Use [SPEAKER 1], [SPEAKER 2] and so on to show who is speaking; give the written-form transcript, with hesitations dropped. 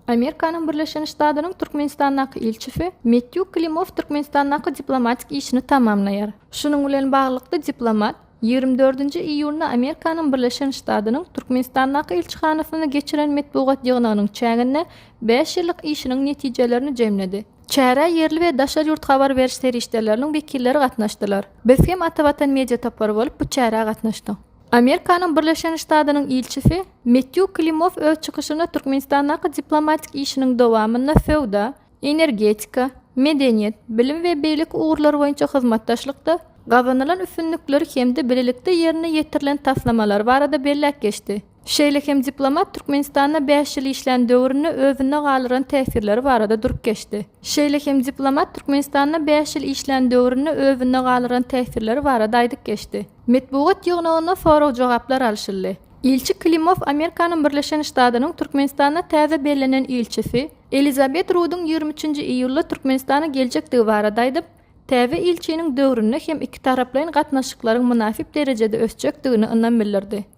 [SPEAKER 1] Amerikanın Birleşen Ştatlarynyň Türkmenistandaky ilçisi Metyu Klimov Türkmenistandaky diplomatik işini tamamlaýar. Şunuň bilen baglykda diplomat 24 iýulna Amerikanın Birleşen Ştatlarynyň Türkmenistandaky ilçihanasyny geçiren metbugat ýygnagynyň çägine 5 ýyllyk işiniň netijelerini jemledi. Çäre yerli we daşar ýurt habar beriş serişdeleriniň wekilleri gatnaşdylar. Biz hem Atawatan media tapar bolup bu çäre gatnaşdyk. Amerikanın Birleşen Ştatlarynyň ilçisi Metyu Klimov öz çykyşynda Türkmenistandaky diplomatik işiniň dowamyna fewda, energetika, medeniýet, bilim we beýlik ugurlary boýunça hyzmatdaşlykda gazanylan üstünlikleri hemde bilelikde ýerine ýetirilen taslamalar barada belläk geçdi. Şeýle hem diplomat Türkmenistanna 5 ýyl işlän döwrüne özüne galyran täsirleri barada durup geçdi. Şeýle hem diplomat Türkmenistanna 5 ýyl işlän döwrüne özüne galyran täsirleri barada aýdyp geçdi. Metbugat ýygnagyna soraw jogaplar alşyldy. İlçi Klimov Amerikanın Birleşen Ştatlarynyň Türkmenistanna täze bellänen ilçisi Elizabeth Rudyň 23 iýulda Türkmenistana geljektigi barada aýdyp, täze ilçiniň döwrüne hem iki taraplaryň gatnaşyklaryň münasip derejede ösjekdigini yndan bildirdi.